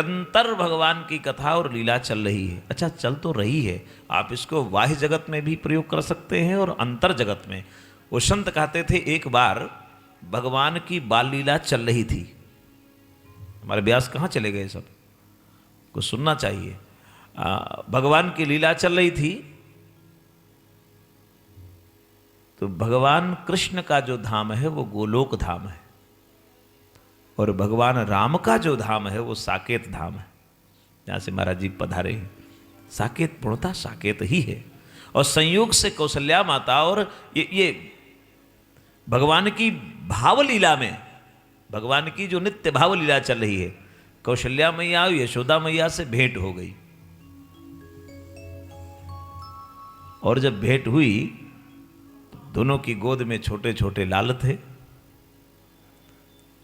निरंतर भगवान की कथा और लीला चल रही है। अच्छा, चल तो रही है, आप इसको बाह्य जगत में भी प्रयोग कर सकते हैं और अंतर जगत में। वो संत कहते थे एक बार भगवान की बाल लीला चल रही थी। हमारे व्यास कहाँ चले गए, सब कुछ सुनना चाहिए। भगवान की लीला चल रही थी तो भगवान कृष्ण का जो धाम है वो गोलोक धाम है और भगवान राम का जो धाम है वो साकेत धाम है, जहाँ से महाराज जी पधारे हैं। साकेत पूर्णतः साकेत ही है। और संयोग से कौशल्या माता और ये भगवान की भाव लीला में, भगवान की जो नित्य भाव लीला चल रही है, कौशल्या मैया और यशोदा मैया से भेंट हो गई। और जब भेंट हुई तो दोनों की गोद में छोटे छोटे लाल थे।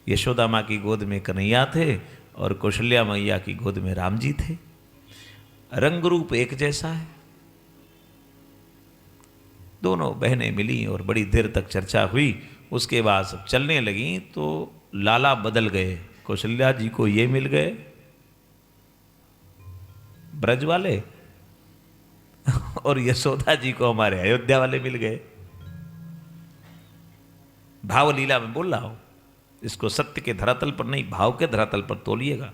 यशोदा माँ की गोद में कन्हैया थे और कौशल्या मैया की गोद में राम जी थे। रंग रूप एक जैसा है। दोनों बहनें मिली और बड़ी देर तक चर्चा हुई। उसके बाद सब चलने लगी तो लाला बदल गए। कौशल्या जी को ये मिल गए ब्रज वाले और यशोदा जी को हमारे अयोध्या वाले मिल गए। भाव लीला में बोल रहा हूं, इसको सत्य के धरातल पर नहीं, भाव के धरातल पर तोलिएगा।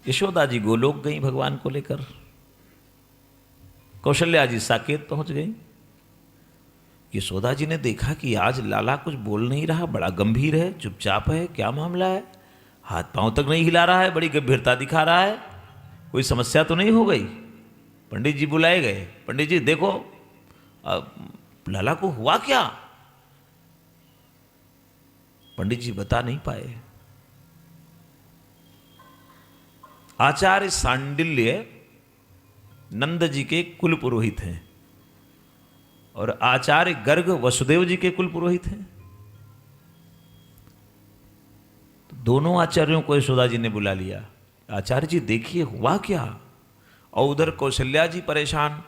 यशोदा जी गोलोक गई भगवान को लेकर, कौशल्या जी साकेत पहुंच गई। यशोदा जी ने देखा कि आज लाला कुछ बोल नहीं रहा, बड़ा गंभीर है, चुपचाप है, क्या मामला है, हाथ पांव तक नहीं हिला रहा है, बड़ी गंभीरता दिखा रहा है, कोई समस्या तो नहीं हो गई। पंडित जी बुलाए गए। पंडित जी देखो लाला को हुआ क्या। पंडित जी बता नहीं पाए। आचार्य सांडिल्य नंद जी के कुल पुरोहित हैं और आचार्य गर्ग वसुदेव जी के कुल पुरोहित हैं। तो दोनों आचार्यों को यशोदा जी ने बुला लिया। आचार्य जी देखिए हुआ क्या। और उधर कौशल्या जी परेशान,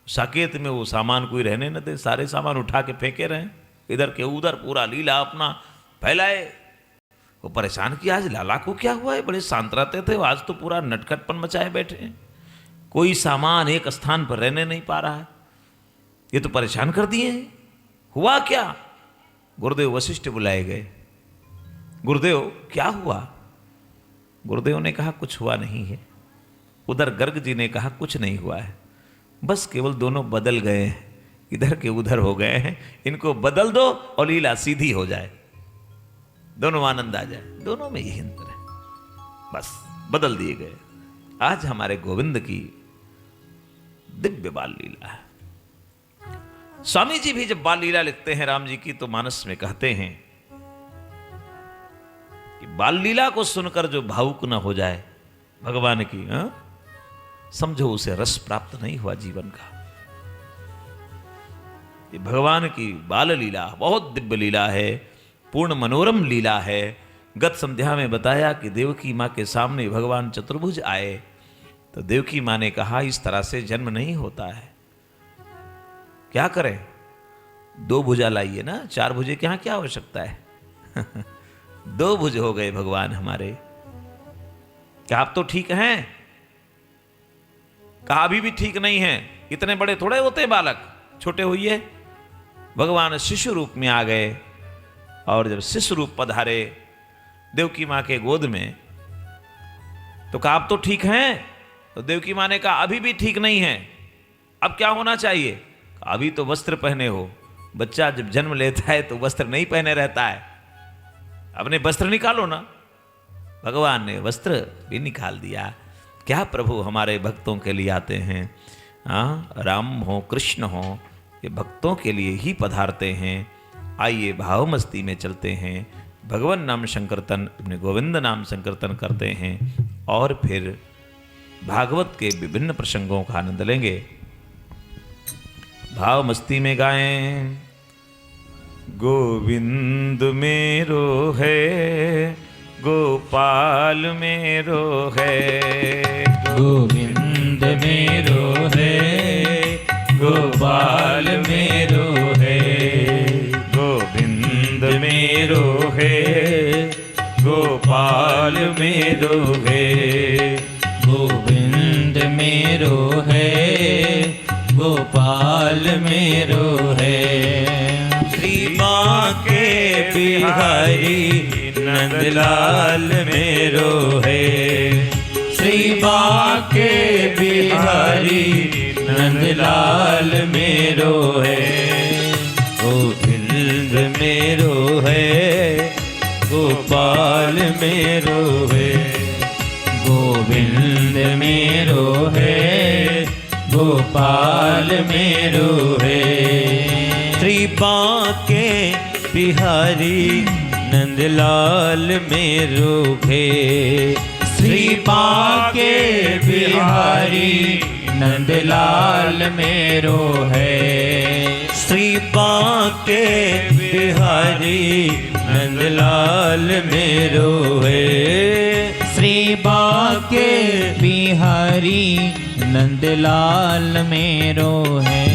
साकेत में वो सामान कोई रहने न दे, सारे सामान उठा के फेंके रहे, इधर के उधर पूरा लीला अपना फैलाए। वो परेशान कि आज लाला को क्या हुआ है, बड़े शांत रहते थे, आज तो पूरा नटखटपन मचाए बैठे हैं, कोई सामान एक स्थान पर रहने नहीं पा रहा है, ये तो परेशान कर दिए हैं, हुआ क्या। गुरुदेव वशिष्ठ बुलाए गए। गुरुदेव क्या हुआ। गुरुदेव ने कहा कुछ हुआ नहीं है। उधर गर्ग जी ने कहा कुछ नहीं हुआ है, बस केवल दोनों बदल गए हैं, इधर के उधर हो गए हैं, इनको बदल दो और लीला सीधी हो जाए, दोनों आनंद आ जाए। दोनों में यही अंतर है, बस बदल दिए गए। आज हमारे गोविंद की दिव्य बाल लीला है। स्वामी जी भी जब बाल लीला लिखते हैं राम जी की तो मानस में कहते हैं कि बाल लीला को सुनकर जो भावुक न हो जाए भगवान की, समझो उसे रस प्राप्त नहीं हुआ जीवन का। ये भगवान की बाल लीला बहुत दिव्य लीला है, पूर्ण मनोरम लीला है। गत संध्या में बताया कि देवकी माँ के सामने भगवान चतुर्भुज आए तो देवकी माँ ने कहा इस तरह से जन्म नहीं होता है, क्या करें, दो भुजा लाइए ना, चार भुजे के यहाँ क्या आवश्यकता है। दो भुज हो गए भगवान हमारे। क्या आप तो ठीक हैं। कहा अभी भी ठीक नहीं है, इतने बड़े थोड़े होते बालक, छोटे हुए। भगवान शिशु रूप में आ गए और जब शिशु रूप पधारे देवकी माँ के गोद में तो कहा आप तो ठीक हैं। तो देवकी माँ ने कहा अभी भी ठीक नहीं है, अब क्या होना चाहिए। अभी तो वस्त्र पहने हो, बच्चा जब जन्म लेता है तो वस्त्र नहीं पहने रहता है, अपने वस्त्र निकालो ना। भगवान ने वस्त्र भी निकाल दिया। क्या प्रभु हमारे भक्तों के लिए आते हैं। राम हो कृष्ण हो, ये भक्तों के लिए ही पधारते हैं। आइए भाव मस्ती में चलते हैं, भगवान नाम संकीर्तन, अपने गोविंद नाम संकीर्तन करते हैं और फिर भागवत के विभिन्न प्रसंगों का आनंद लेंगे। भाव मस्ती में गाएं। गोविंद मेरो है, गोपाल मेरो है, गोविंद मेरो है, गोपाल मेरो है, गोविंद मेरो है, गोपाल मेरो है। गोविंद मेरो है, गोपाल मेरो है। श्री बांके बिहारी नंदलाल मेरो है। श्री बांके बिहारी नंदलाल मेरो है। गोविंद मेरो है, गोपाल मेरो है। गोविंद मेरो है, गोपाल मेरो है। श्री बांके बिहारी नंदलाल मेरो है। श्री बांके बिहारी नंदलाल मेरो है। श्री बांके बिहारी नंदलाल मेरो है। श्री बांके बिहारी नंदलाल मेरो है।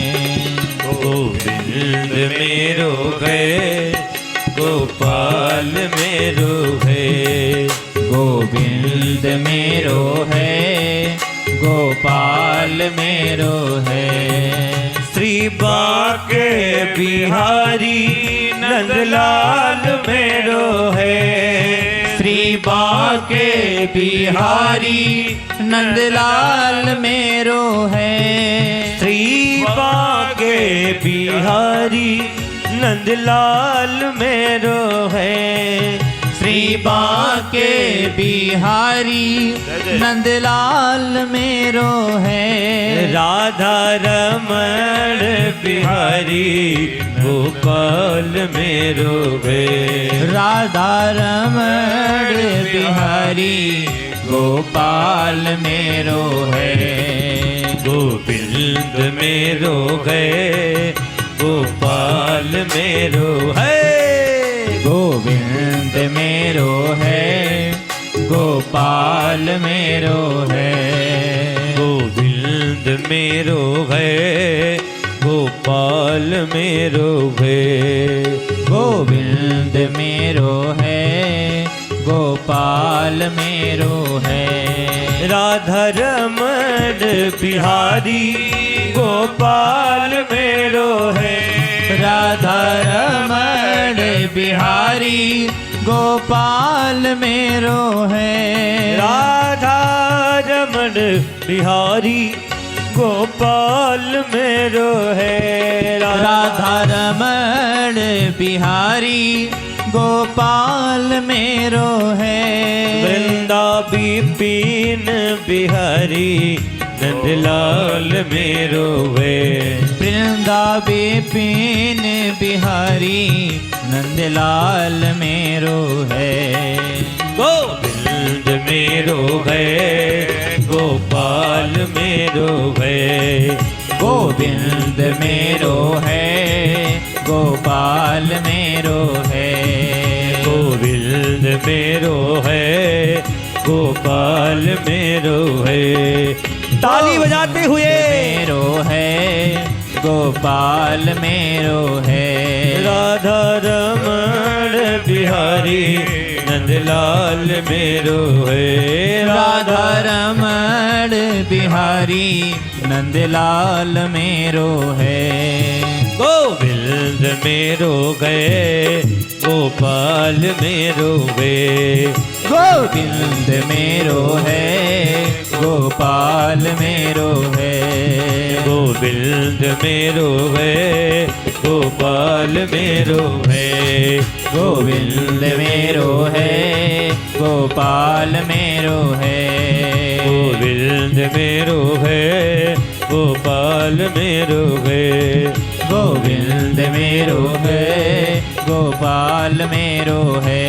गोविंद मेरो है, गोपाल मेरो है। गोविंद मेरो है, गोपाल मेरो है। श्री बांके बिहारी नंदलाल मेरो है। श्री बांके बिहारी नंदलाल मेरो है। श्री बांके बिहारी नंदलाल मेरो है। श्री बांके बिहारी नंदलाल मेरो है। राधा रमण बिहारी गोपाल मेरो है। राधा रमण बिहारी गोपाल मेरो है। गोविंद मेरो है, गोपाल मेरो है। गोविंद मेरो है, गोपाल मेरो है। गोविंद मेरो है, गोपाल मेरो है। गोविंद मेरो है, गोपाल मेरो है। राधा रमण बिहारी गोपाल मेरो है। राधा रमण बिहारी गोपाल मेरो है। राधा रमण बिहारी गोपाल मेरो है। राधा रमण बिहारी गोपाल मेरो है। वृंदा बिपिन बिहारी नंदलाल मेरो है। वृंदा बिपिन बिहारी नंदलाल मेरो है। गोविंद मेरो है, गोपाल मेरो है। गोविंद मेरो है, गोपाल मेरो है। गोविंद मेरो है, गोपाल मेरो है। ताली बजाते हुए मेरो है, गोपाल मेरो है। राधा रमण बिहारी नंदलाल मेरो है। राधा रमण बिहारी नंदलाल मेरो है। गोविंद मेरो गए, गोपाल मेरो गए। गोविंद मेरो है, गोपाल मेरो है। गोविंद मेरो है, गोपाल मेरो है। गोविंद मेरो है, गोपाल मेरो है। गोविंद मेरो है, गोपाल मेरो है। गोविंद मेरो है, गोपाल मेरो है।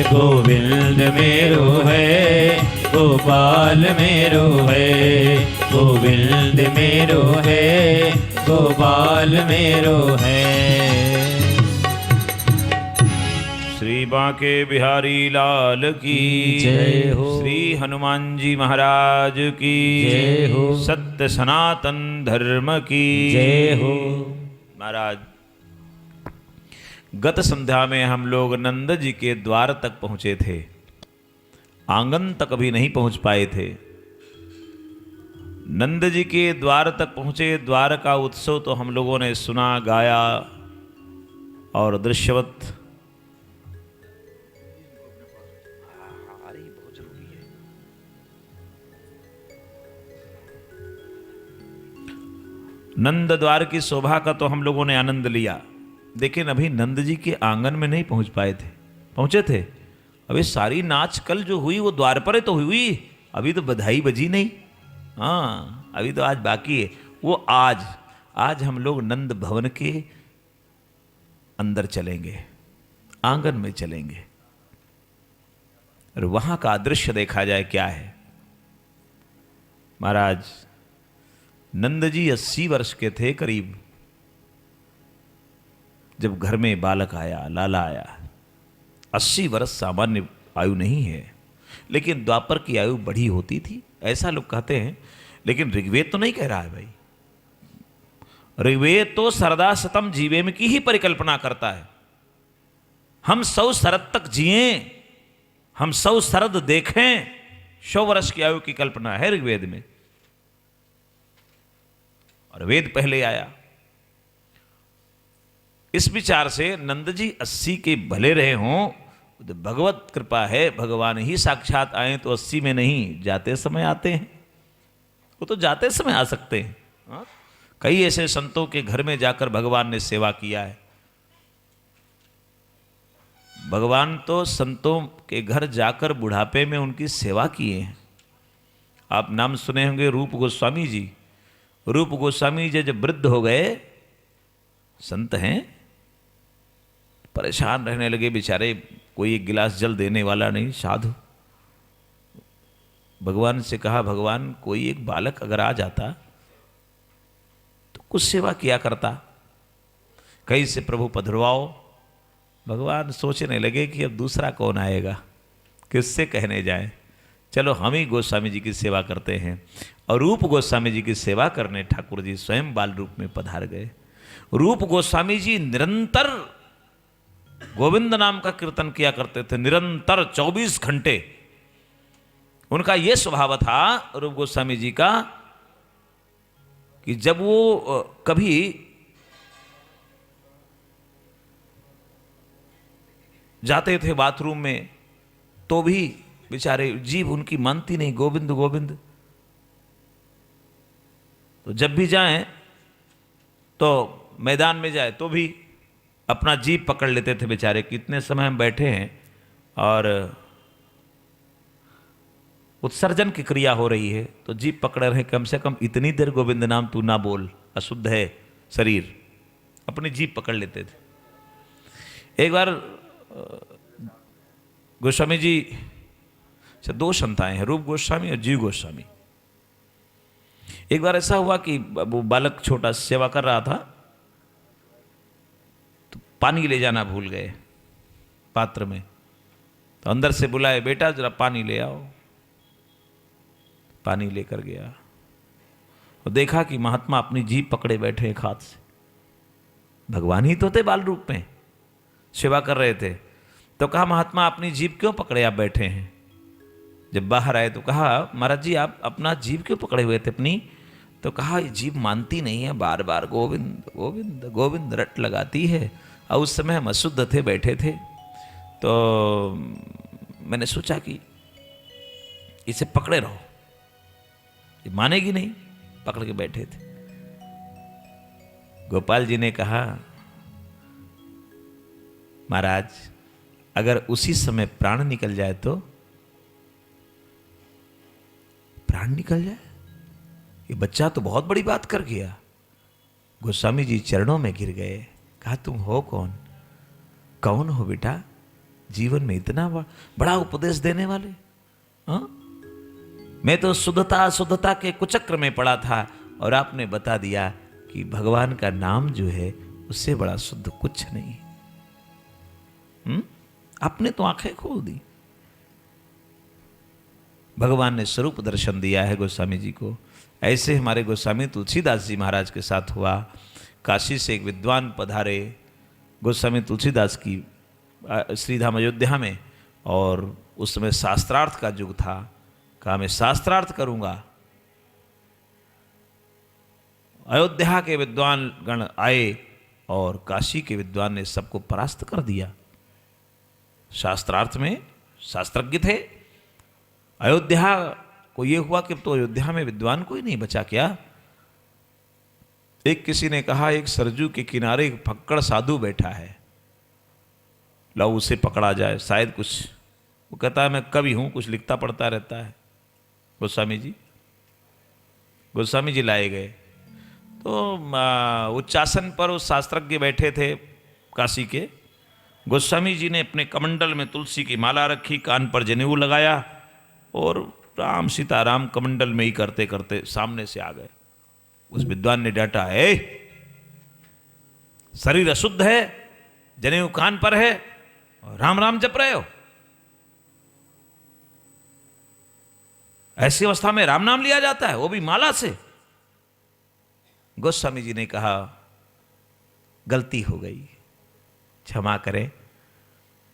गोविंद मेरो है, गोपाल मेरो है। गोविंद मेरो है, गोपाल मेरो है। श्री बांके बिहारी लाल की जय हो। श्री हनुमान जी महाराज की जय हो। सत्य सनातन धर्म की जय हो। महाराज गत संध्या में हम लोग नंद जी के द्वार तक पहुंचे थे, आंगन तक अभी नहीं पहुंच पाए थे। नंद जी के द्वार तक पहुंचे। द्वार का उत्सव तो हम लोगों ने सुना, गाया और दृश्यवत नंद द्वार की शोभा का तो हम लोगों ने आनंद लिया, लेकिन अभी नंद जी के आंगन में नहीं पहुंच पाए थे। पहुंचे थे, अभी सारी नाच कल जो हुई वो द्वार पर ही तो हुई, अभी तो बधाई बजी नहीं। हाँ, अभी तो आज बाकी है। वो आज हम लोग नंद भवन के अंदर चलेंगे, आंगन में चलेंगे और वहां का दृश्य देखा जाए क्या है। महाराज नंद जी 80 वर्ष के थे करीब, जब घर में बालक आया, लाला आया। 80 वर्ष सामान्य आयु नहीं है, लेकिन द्वापर की आयु बड़ी होती थी, ऐसा लोग कहते हैं। लेकिन ऋग्वेद तो नहीं कह रहा है भाई। ऋग्वेद तो सरदा शतम जीवेम की ही परिकल्पना करता है। हम 100 शरद तक जिए, हम 100 शरद देखें, 100 वर्ष की आयु की कल्पना है ऋग्वेद में। और वेद पहले आया। इस विचार से नंद जी 80 के भले रहे हों, तो भगवत कृपा है, भगवान ही साक्षात आए तो 80 में नहीं, जाते समय आते हैं। वो तो जाते समय आ सकते हैं। हाँ? कई ऐसे संतों के घर में जाकर भगवान ने सेवा किया है। भगवान तो संतों के घर जाकर बुढ़ापे में उनकी सेवा किए हैं। आप नाम सुने होंगे रूप गोस्वामी जी। रूप गोस्वामी जी जब वृद्ध हो गए, संत हैं, परेशान रहने लगे बेचारे, कोई एक गिलास जल देने वाला नहीं, साधु। भगवान से कहा, भगवान कोई एक बालक अगर आ जाता तो कुछ सेवा किया करता, कहीं से प्रभु पधरवाओ। भगवान सोचने लगे कि अब दूसरा कौन आएगा, किससे कहने जाएं, चलो हम ही गोस्वामी जी की सेवा करते हैं। और रूप गोस्वामी जी की सेवा करने ठाकुर जी स्वयं बाल रूप में पधार गए। रूप गोस्वामी जी निरंतर गोविंद नाम का कीर्तन किया करते थे, निरंतर 24 घंटे। उनका यह स्वभाव था रूप गोस्वामी जी का कि जब वो कभी जाते थे बाथरूम में तो भी बेचारे जीभ उनकी मानती नहीं, गोविंद गोविंद। तो जब भी जाएं तो मैदान में जाए तो भी अपना जीभ पकड़ लेते थे बेचारे। कितने समय हम बैठे हैं और उत्सर्जन की क्रिया हो रही है तो जीभ पकड़े रहे, कम से कम इतनी देर गोविंद नाम तू ना बोल, अशुद्ध है शरीर, अपनी जीभ पकड़ लेते थे। एक बार गोस्वामी जी से 2 संताएं हैं, रूप गोस्वामी और जीव गोस्वामी। एक बार ऐसा हुआ कि वो बालक छोटा सेवा कर रहा था तो पानी ले जाना भूल गए पात्र में। तो अंदर से बुलाए, बेटा जरा पानी ले आओ। पानी लेकर गया और देखा कि महात्मा अपनी जीभ पकड़े बैठे एक हाथ से। भगवान ही तो थे बाल रूप में, सेवा कर रहे थे। तो कहा, महात्मा अपनी जीभ क्यों पकड़े आप बैठे हैं? जब बाहर आए तो कहा, महाराज जी आप अपना जीभ क्यों पकड़े हुए थे अपनी? तो कहा, ये जीभ मानती नहीं है, बार बार गोविंद गोविंद गोविंद रट लगाती है। और उस समय हम अशुद्ध थे, बैठे थे, तो मैंने सोचा कि इसे पकड़े रहो, ये मानेगी नहीं, पकड़ के बैठे थे। गोपाल जी ने कहा, महाराज अगर उसी समय प्राण निकल जाए तो? प्राण निकल जाए? ये बच्चा तो बहुत बड़ी बात कर गया। गोस्वामी जी चरणों में गिर गए। कहा, तुम हो कौन? कौन हो बेटा? जीवन में इतना बड़ा उपदेश देने वाले? हाँ? मैं तो शुद्धता के कुचक्र में पड़ा था और आपने बता दिया कि भगवान का नाम जो है उससे बड़ा शुद्ध कुछ नहीं। आपने तो आंखें खोल दी। भगवान ने स्वरूप दर्शन दिया है गोस्वामी जी को। ऐसे हमारे गोस्वामी तुलसीदास जी महाराज के साथ हुआ। काशी से एक विद्वान पधारे, गोस्वामी तुलसीदास की श्रीधाम अयोध्या में, और उस समय शास्त्रार्थ का युग था। कहा मैं शास्त्रार्थ करूंगा। अयोध्या के विद्वान गण आए और काशी के विद्वान ने सबको परास्त कर दिया। शास्त्रार्थ में शास्त्रज्ञ थे। अयोध्या को ये हुआ कि तो अयोध्या में विद्वान कोई नहीं बचा क्या। एक किसी ने कहा एक सरजू के किनारे एक फक्कड़ साधु बैठा है, लाओ उसे पकड़ा जाए, शायद कुछ। वो कहता है मैं कवि हूं, कुछ लिखता पढ़ता रहता है। गोस्वामी जी लाए गए तो उच्चासन पर उस शास्त्रज्ञ बैठे थे काशी के। गोस्वामी जी ने अपने कमंडल में तुलसी की माला रखी, कान पर जनेऊ लगाया और राम सीताराम कमंडल में ही करते करते सामने से आ गए। उस विद्वान ने डांटा, शरीर अशुद्ध है, जनेऊ कान पर है और राम राम जप रहे हो। ऐसी अवस्था में राम नाम लिया जाता है, वो भी माला से। गोस्वामी जी ने कहा गलती हो गई, क्षमा करें,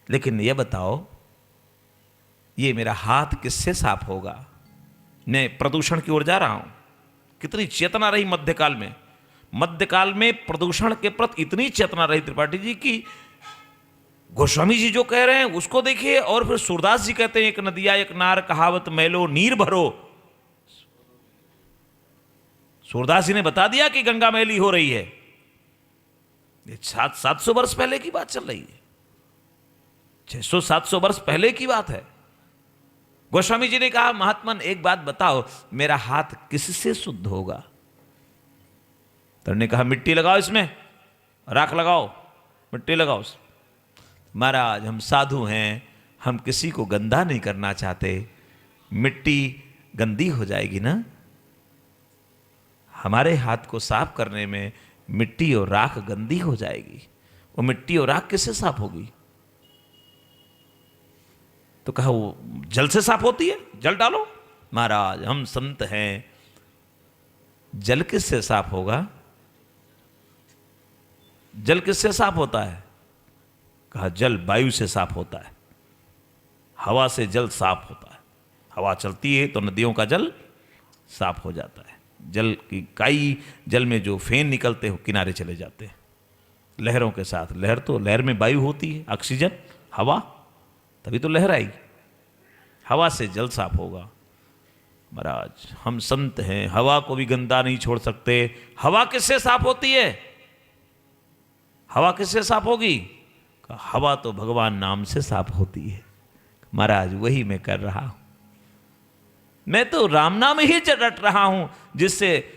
लेकिन ये बताओ ये मेरा हाथ किससे साफ होगा? मैं प्रदूषण की ओर जा रहा हूं। कितनी चेतना रही मध्यकाल में। मध्यकाल में प्रदूषण के प्रति इतनी चेतना रही त्रिपाठी जी की गोस्वामी जी जो कह रहे हैं उसको देखिए। और फिर सूरदास जी कहते हैं एक नदिया एक नार कहावत मैलो नीर भरो। सूरदास जी ने बता दिया कि गंगा मैली हो रही है। 700 वर्ष पहले की बात चल रही है, 600-700 वर्ष पहले की बात है। गोस्वामी जी ने कहा महात्मन एक बात बताओ, मेरा हाथ किससे शुद्ध होगा? तो ने कहा मिट्टी लगाओ, इसमें राख लगाओ, मिट्टी लगाओ। महाराज हम साधु हैं, हम किसी को गंदा नहीं करना चाहते। मिट्टी गंदी हो जाएगी ना। हमारे हाथ को साफ करने में मिट्टी और राख गंदी हो जाएगी। वो मिट्टी और राख किससे साफ होगी? तो कहा वो जल से साफ होती है, जल डालो। महाराज हम संत हैं, जल किससे साफ होगा? जल किससे साफ होता है? कहा जल वायु से साफ होता है, हवा से जल साफ होता है। हवा चलती है तो नदियों का जल साफ हो जाता है। जल की काई, जल में जो फेन निकलते हैं किनारे चले जाते हैं लहरों के साथ। लहर तो लहर में वायु होती है, ऑक्सीजन, हवा, तभी तो लहर आएगी। हवा से जल साफ होगा। महाराज हम संत हैं, हवा को भी गंदा नहीं छोड़ सकते। हवा किससे साफ होती है? हवा किससे साफ होगी? हवा तो भगवान नाम से साफ होती है। महाराज वही मैं कर रहा हूं। मैं तो राम नाम ही रट रहा हूं, जिससे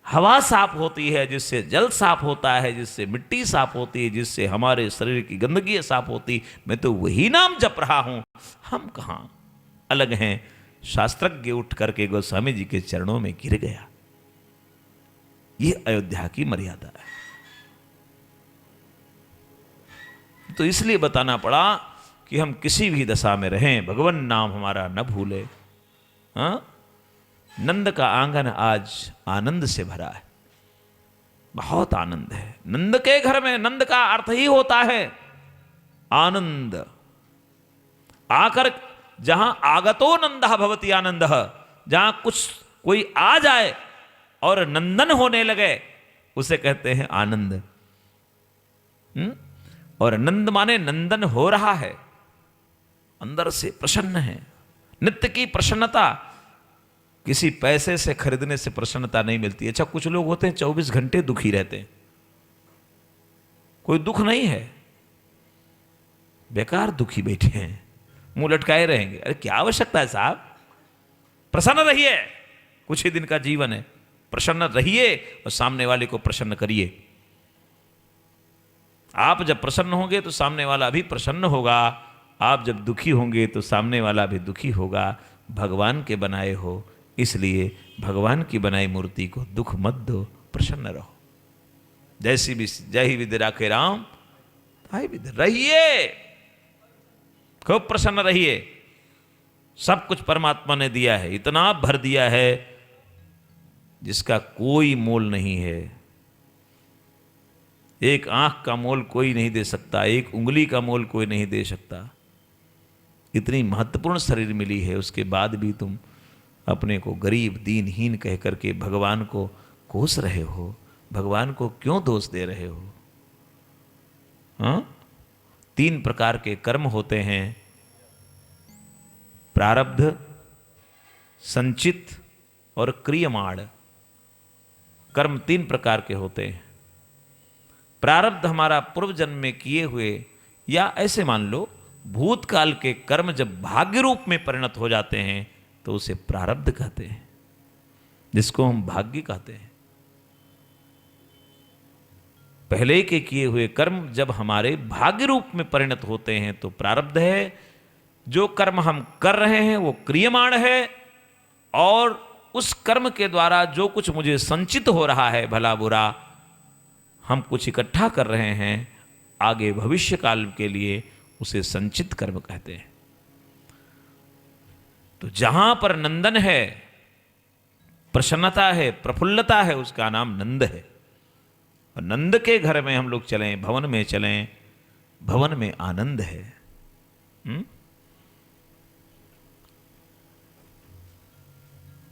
हवा साफ होती है, जिससे जल साफ होता है, जिससे मिट्टी साफ होती है, जिससे हमारे शरीर की गंदगी साफ होती। मैं तो वही नाम जप रहा हूं। हम कहां अलग हैं? शास्त्रज्ञ उठ करके गोस्वामी जी के चरणों में गिर गया। यह अयोध्या की मर्यादा है। तो इसलिए बताना पड़ा कि हम किसी भी दशा में रहें, भगवान नाम हमारा न भूले। हाँ, नंद का आंगन आज आनंद से भरा है, बहुत आनंद है। नंद के घर में, नंद का अर्थ ही होता है आनंद। आकर जहां आगतो नंदः भवति आनंदः, जहां कुछ कोई आ जाए और नंदन होने लगे उसे कहते हैं आनंद। और नंद माने नंदन हो रहा है, अंदर से प्रसन्न है। नित्य की प्रसन्नता किसी पैसे से खरीदने से प्रसन्नता नहीं मिलती। अच्छा कुछ लोग होते हैं 24 घंटे दुखी रहते हैं, कोई दुख नहीं है, बेकार दुखी बैठे हैं, मुंह लटकाए रहेंगे। अरे क्या आवश्यकता है साहब? प्रसन्न रहिए, कुछ ही दिन का जीवन है, प्रसन्न रहिए और सामने वाले को प्रसन्न करिए। आप जब प्रसन्न होंगे तो सामने वाला भी प्रसन्न होगा। आप जब दुखी होंगे तो सामने वाला भी दुखी होगा। भगवान के बनाए हो, इसलिए भगवान की बनाई मूर्ति को दुख मत दो, प्रसन्न रहो। जैसी भी जय ही विद्या राखे राम, ताई विद्या रहिए, खूब प्रसन्न रहिए। सब कुछ परमात्मा ने दिया है, इतना भर दिया है जिसका कोई मोल नहीं है। एक आंख का मोल कोई नहीं दे सकता, एक उंगली का मोल कोई नहीं दे सकता। इतनी महत्वपूर्ण शरीर मिली है, उसके बाद भी तुम अपने को गरीब दीनहीन कह करके भगवान को कोस रहे हो, भगवान को क्यों दोष दे रहे हो? हाँ? 3 प्रकार के कर्म होते हैं, प्रारब्ध, संचित और क्रियमाण। कर्म 3 प्रकार के होते हैं। प्रारब्ध हमारा पूर्व जन्म में किए हुए, या ऐसे मान लो भूतकाल के कर्म जब भाग्य रूप में परिणत हो जाते हैं तो उसे प्रारब्ध कहते हैं, जिसको हम भाग्य कहते हैं। पहले के किए हुए कर्म जब हमारे भाग्य रूप में परिणत होते हैं तो प्रारब्ध है। जो कर्म हम कर रहे हैं वो क्रियमाण है, और उस कर्म के द्वारा जो कुछ मुझे संचित हो रहा है, भला बुरा हम कुछ इकट्ठा कर रहे हैं आगे भविष्य काल के लिए, उसे संचित कर्म कहते हैं। तो जहां पर नंदन है, प्रसन्नता है, प्रफुल्लता है, उसका नाम नंद है। और नंद के घर में हम लोग चलें, भवन में चलें, भवन में आनंद है।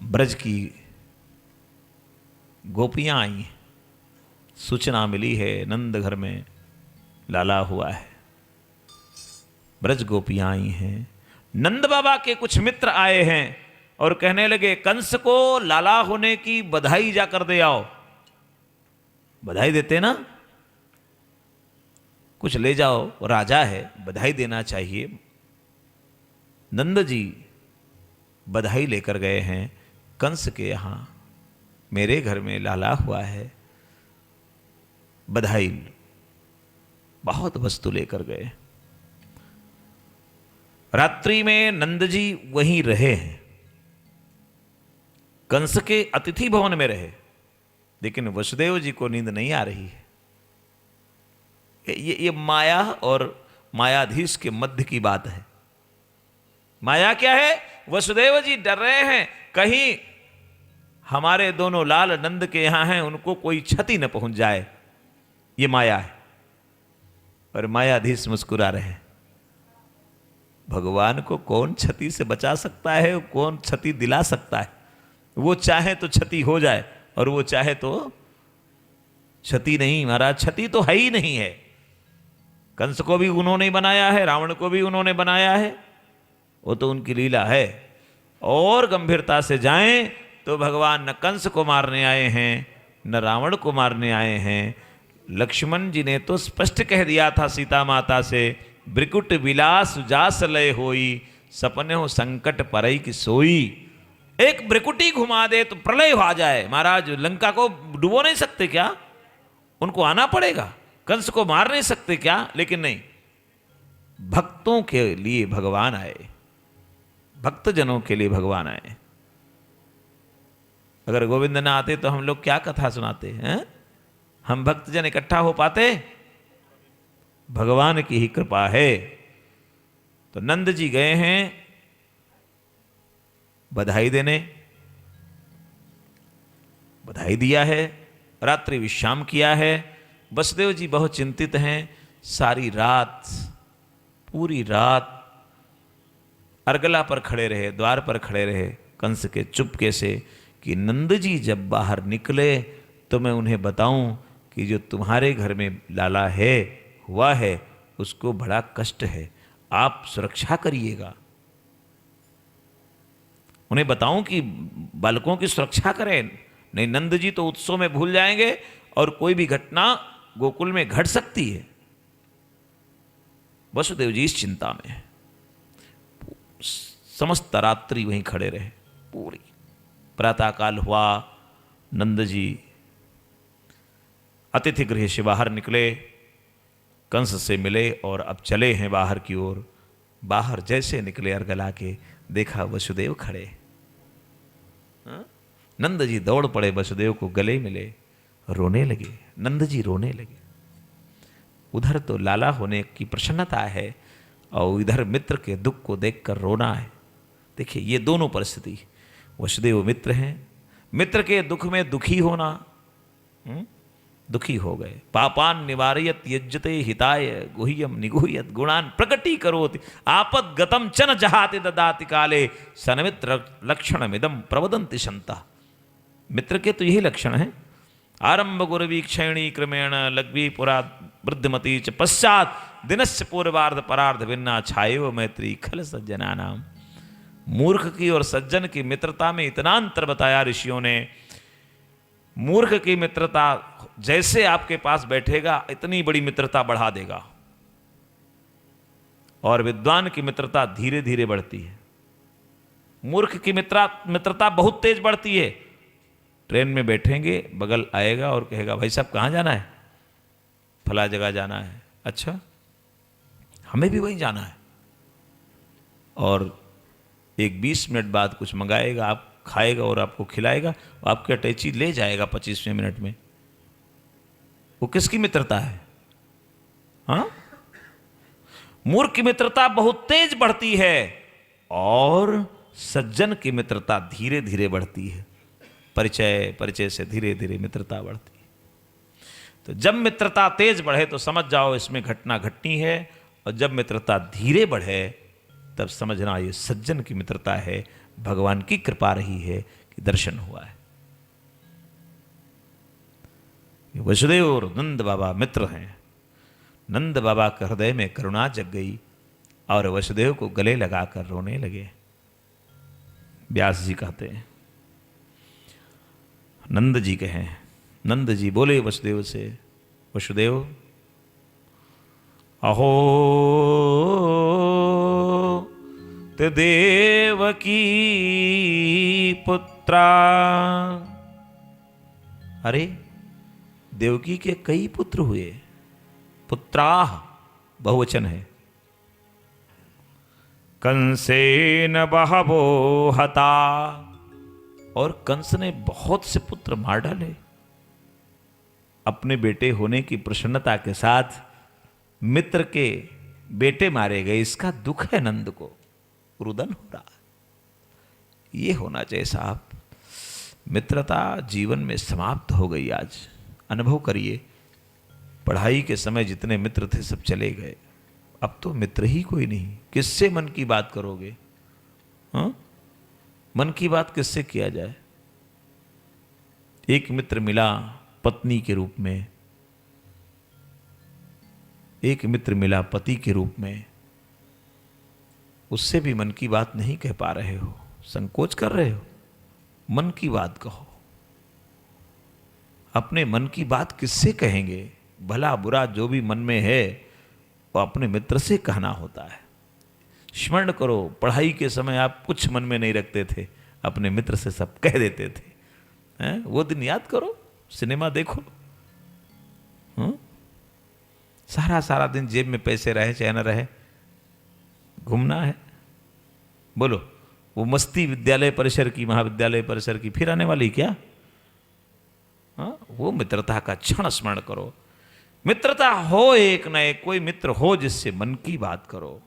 ब्रज की गोपियां आई, सूचना मिली है नंद घर में लाला हुआ है। ब्रज गोपियां आई हैं, नंद बाबा के कुछ मित्र आए हैं और कहने लगे कंस को लाला होने की बधाई जाकर दे आओ। बधाई देते ना, कुछ ले जाओ, राजा है, बधाई देना चाहिए। नंद जी बधाई लेकर गए हैं कंस के यहां, मेरे घर में लाला हुआ है, बधाई। बहुत वस्तु लेकर गए। रात्रि में नंद जी वहीं रहे हैं, कंस के अतिथि भवन में रहे, लेकिन वसुदेव जी को नींद नहीं आ रही है। ये माया और मायाधीश के मध्य की बात है। माया क्या है? वसुदेव जी डर रहे हैं कहीं हमारे दोनों लाल नंद के यहां हैं, उनको कोई क्षति न पहुंच जाए, ये माया है। और मायाधीश मुस्कुरा रहे हैं। भगवान को कौन क्षति से बचा सकता है, कौन क्षति दिला सकता है? वो चाहे तो क्षति हो जाए और वो चाहे तो क्षति नहीं। महाराज क्षति तो है ही नहीं है। कंस को भी उन्होंने बनाया है, रावण को भी उन्होंने बनाया है, वो तो उनकी लीला है। और गंभीरता से जाएं तो भगवान न कंस को मारने आए हैं न रावण को मारने आए हैं। लक्ष्मण जी ने तो स्पष्ट कह दिया था सीता माता से, ब्रिकुट विलास जास लय होई, सपने हो संकट परई की सोई। एक ब्रिकुटी घुमा दे तो प्रलय आ जाए। महाराज लंका को डुबो नहीं सकते क्या? उनको आना पड़ेगा। कंस को मार नहीं सकते क्या? लेकिन नहीं, भक्तों के लिए भगवान आए, भक्तजनों के लिए भगवान आए। अगर गोविंद ना आते तो हम लोग क्या कथा सुनाते हैं? हम भक्तजन इकट्ठा हो पाते? भगवान की ही कृपा है। तो नंद जी गए हैं बधाई देने, बधाई दिया है, रात्रि विश्राम किया है। वसुदेव जी बहुत चिंतित हैं। सारी रात, पूरी रात अर्गला पर खड़े रहे, द्वार पर खड़े रहे कंस के चुपके से, कि नंद जी जब बाहर निकले तो मैं उन्हें बताऊं कि जो तुम्हारे घर में लाला है, हुआ है, उसको बड़ा कष्ट है, आप सुरक्षा करिएगा। उन्हें बताऊं कि बालकों की सुरक्षा करें। नहीं, नंद जी तो उत्सव में भूल जाएंगे और कोई भी घटना गोकुल में घट सकती है। वसुदेव जी इस चिंता में समस्त रात्रि वहीं खड़े रहे। पूरी प्रातःकाल हुआ, नंद जी अतिथि गृह से बाहर निकले, कंस से मिले और अब चले हैं बाहर की ओर। बाहर जैसे निकले अर्गला के, देखा वसुदेव खड़े। नंद जी दौड़ पड़े, वसुदेव को गले मिले, रोने लगे। नंद जी रोने लगे। उधर तो लाला होने की प्रसन्नता है और इधर मित्र के दुख को देखकर रोना है। देखिए ये दोनों परिस्थिति, वसुदेव मित्र हैं, मित्र के दुख में दुखी होना, दुखी हो गए। पापान निवारयत यज्जते हिताय गुह्यम निगुह्यत गुणान प्रकटी करोति आपद गतम चन जहाति ददाति काले सनमित्र लक्षणमिदम प्रवदन्ति शंता। मित्र के तो यही लक्षण है। आरंभ गुरवी क्षयणी क्रमेण लग्वी पुरा वृद्धिमती च पश्चात दिनस्य पूर्वार्ध परार्ध भिन्ना छायो मैत्री खल सज्जना नाम। मूर्ख की और सज्जन की मित्रता में इतना अंतर बताया ऋषियों ने। मूर्ख की मित्रता जैसे आपके पास बैठेगा इतनी बड़ी मित्रता बढ़ा देगा, और विद्वान की मित्रता धीरे धीरे बढ़ती है। मूर्ख की मित्रता बहुत तेज बढ़ती है। ट्रेन में बैठेंगे, बगल आएगा और कहेगा भाई साहब कहाँ जाना है? फला जगह जाना है। अच्छा, हमें भी वहीं जाना है। और एक 20 मिनट बाद कुछ मंगाएगा, आप खाएगा और आपको खिलाएगा, आपके अटैची ले जाएगा 25वें मिनट में। वो किसकी मित्रता है? हाँ, मूर्ख की मित्रता बहुत तेज बढ़ती है और सज्जन की मित्रता धीरे धीरे बढ़ती है। परिचय से धीरे धीरे मित्रता बढ़ती है। तो जब मित्रता तेज बढ़े तो समझ जाओ इसमें घटना घटनी है, और जब मित्रता धीरे बढ़े तब समझना ये सज्जन की मित्रता है, भगवान की कृपा रही है कि दर्शन हुआ है। वसुदेव और नंद बाबा मित्र हैं। नंद बाबा के हृदय में करुणा जग गई और वसुदेव को गले लगाकर रोने लगे। व्यास जी कहते हैं, नंद जी कहें, नंद जी बोले वसुदेव से, वसुदेव अहो ते देवकी पुत्रा। अरे देवकी के कई पुत्र हुए। पुत्राः बहुवचन है। कंसेन बहवो हता, और कंस ने बहुत से पुत्र मार डाले। अपने बेटे होने की प्रसन्नता के साथ मित्र के बेटे मारे गए, इसका दुख है नंद को, रुदन हो रहा। ये होना चाहिए साहब। मित्रता जीवन में समाप्त हो गई। आज अनुभव करिए, पढ़ाई के समय जितने मित्र थे सब चले गए। अब तो मित्र ही कोई नहीं। किससे मन की बात करोगे? हाँ, मन की बात किससे किया जाए? एक मित्र मिला पत्नी के रूप में, एक मित्र मिला पति के रूप में, उससे भी मन की बात नहीं कह पा रहे हो, संकोच कर रहे हो। मन की बात कहो। अपने मन की बात किससे कहेंगे? भला बुरा जो भी मन में है वो अपने मित्र से कहना होता है। स्मरण करो, पढ़ाई के समय आप कुछ मन में नहीं रखते थे, अपने मित्र से सब कह देते थे। वो दिन याद करो, सिनेमा देखो। सारा दिन जेब में पैसे रहे चाहे न रहे, घूमना है। बोलो, वो मस्ती विद्यालय परिसर की, महाविद्यालय परिसर की फिर आने वाली क्या? वो मित्रता का क्षण स्मरण करो। मित्रता हो, एक न एक कोई मित्र हो जिससे मन की बात करो,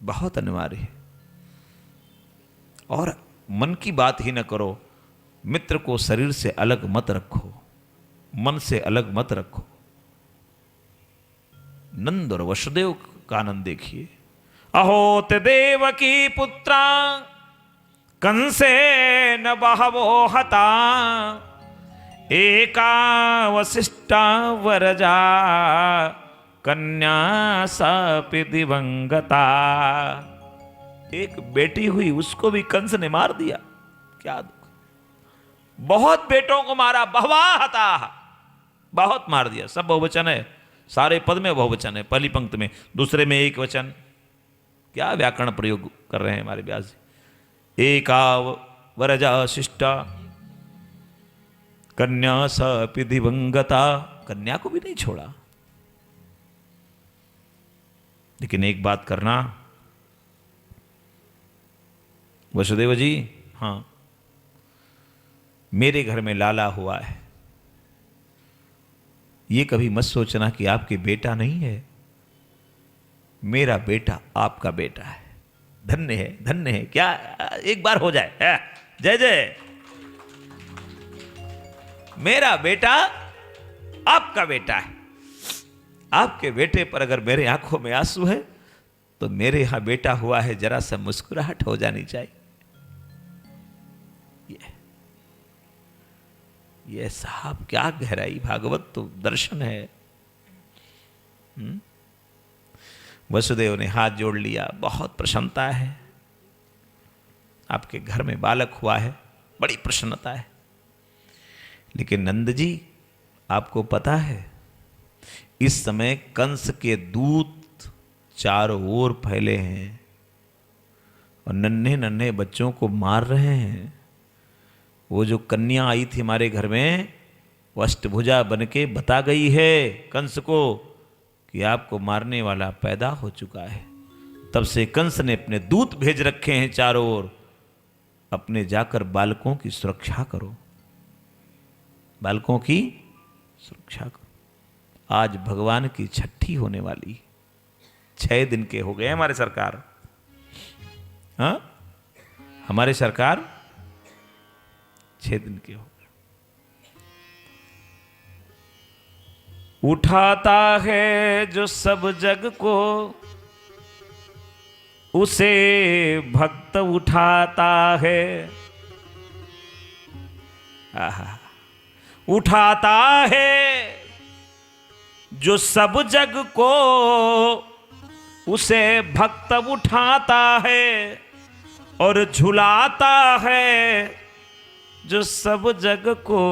बहुत अनिवार्य है। और मन की बात ही न करो, मित्र को शरीर से अलग मत रखो, मन से अलग मत रखो। नंद और वसुदेव का आनंद देखिए। अहो ते देवकी पुत्रा कंसे न बहवो हता, एका वसिष्ठा वरजा कन्या सापि दिवंगता। एक बेटी हुई, उसको भी कंस ने मार दिया। क्या दुख! बहुत बेटों को मारा, बहवा हता, बहुत मार दिया। सब बहुवचन है, सारे पद में बहुवचन है, पहली पंक्ति में, दूसरे में एक वचन। क्या व्याकरण प्रयोग कर रहे हैं हमारे व्यास जी। एका वरजा शिष्टा कन्या सापि दिवंगता, कन्या को भी नहीं छोड़ा। लेकिन एक बात करना वसुदेव जी, हाँ, मेरे घर में लाला हुआ है, ये कभी मत सोचना कि आपके बेटा नहीं है। मेरा बेटा आपका बेटा है। धन्य है, धन्य है। क्या एक बार हो जाए, जय जय। मेरा बेटा आपका बेटा है, आपके बेटे पर अगर मेरे आंखों में आंसू है तो मेरे यहां बेटा हुआ है, जरा सा मुस्कुराहट हो जानी चाहिए। ये साहब क्या गहराई, भागवत तो दर्शन है। वसुदेव ने हाथ जोड़ लिया, बहुत प्रसन्नता है, आपके घर में बालक हुआ है, बड़ी प्रसन्नता है। लेकिन नंद जी, आपको पता है इस समय कंस के दूत चारों ओर फैले हैं और नन्हे नन्हे बच्चों को मार रहे हैं। वो जो कन्या आई थी हमारे घर में, वो अष्टभुजा बन के बता गई है कंस को कि आपको मारने वाला पैदा हो चुका है। तब से कंस ने अपने दूत भेज रखे हैं चारों ओर, अपने जाकर बालकों की सुरक्षा करो, बालकों की सुरक्षा करो। आज भगवान की छठी होने वाली, 6 दिन के हो गए हमारे सरकार। हाँ, हमारे सरकार 6 दिन के हो गए। उठाता है जो सब जग को, उसे भक्त उठाता है। आहा, उठाता है जो सब जग को, उसे भक्त उठाता है। और झुलाता है जो सब जग को,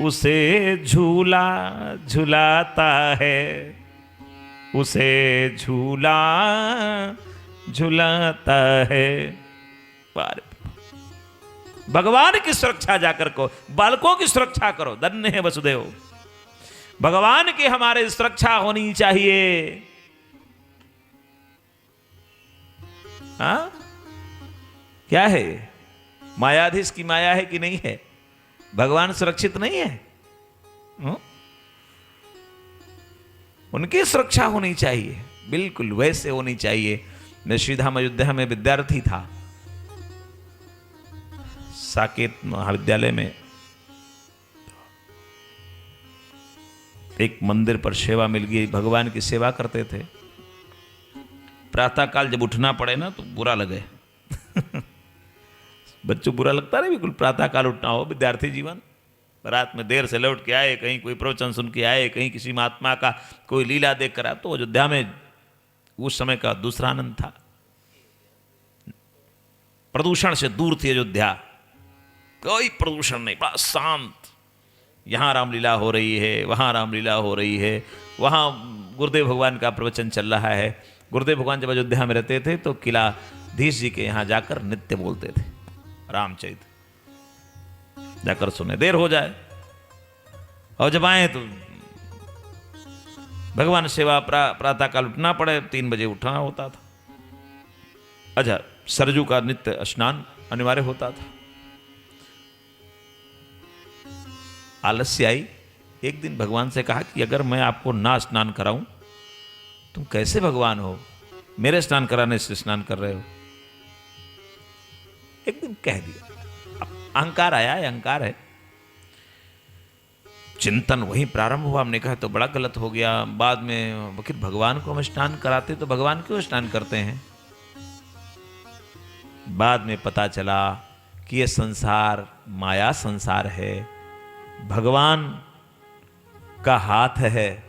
उसे झूला झुलाता है, उसे झूला झुलाता है। भगवान की सुरक्षा जाकर को, बालकों की सुरक्षा करो। धन्य है वसुदेव, भगवान की हमारे सुरक्षा होनी चाहिए। हाँ, क्या है, मायाधीश की माया है कि नहीं है? भगवान सुरक्षित नहीं है? उनकी सुरक्षा होनी चाहिए, बिल्कुल वैसे होनी चाहिए। मैं श्रीधाम अयोध्या में विद्यार्थी था, साकेत महाविद्यालय में एक मंदिर पर सेवा मिल गई, भगवान की सेवा करते थे। प्रातः काल जब उठना पड़े ना तो बुरा लगे बच्चों बुरा लगता है बिल्कुल, प्रातः काल उठना हो, विद्यार्थी जीवन। रात में देर से लौट के आए, कहीं कोई प्रवचन सुन के आए, कहीं किसी महात्मा का कोई लीला देख कर आए। तो अयोध्या में उस समय का दूसरा आनंद था, प्रदूषण से दूर थी अयोध्या, कोई प्रदूषण नहीं, बड़ा शांत। यहाँ रामलीला हो रही है, वहाँ रामलीला हो रही है, वहाँ गुरुदेव भगवान का प्रवचन चल रहा है। गुरुदेव भगवान जब अयोध्या में रहते थे तो किलाधीश जी के यहाँ जाकर नित्य बोलते थे रामचरित, जाकर सुने, देर हो जाए। और जब आए तो भगवान सेवा प्रातः काल उठना पड़े, 3 बजे उठना होता था। अच्छा, सरजू का नित्य स्नान अनिवार्य होता था। आलस्य आई, एक दिन भगवान से कहा कि अगर मैं आपको ना स्नान कराऊं, तुम कैसे भगवान हो, मेरे स्नान कराने से स्नान कर रहे हो। एक दिन कह दिया, अहंकार आया है, अहंकार है। चिंतन वहीं प्रारंभ हुआ, हमने कहा तो बड़ा गलत हो गया। बाद में फिर भगवान को हम स्नान कराते तो भगवान क्यों स्नान करते हैं। बाद में पता चला कि यह संसार माया संसार है, भगवान का हाथ है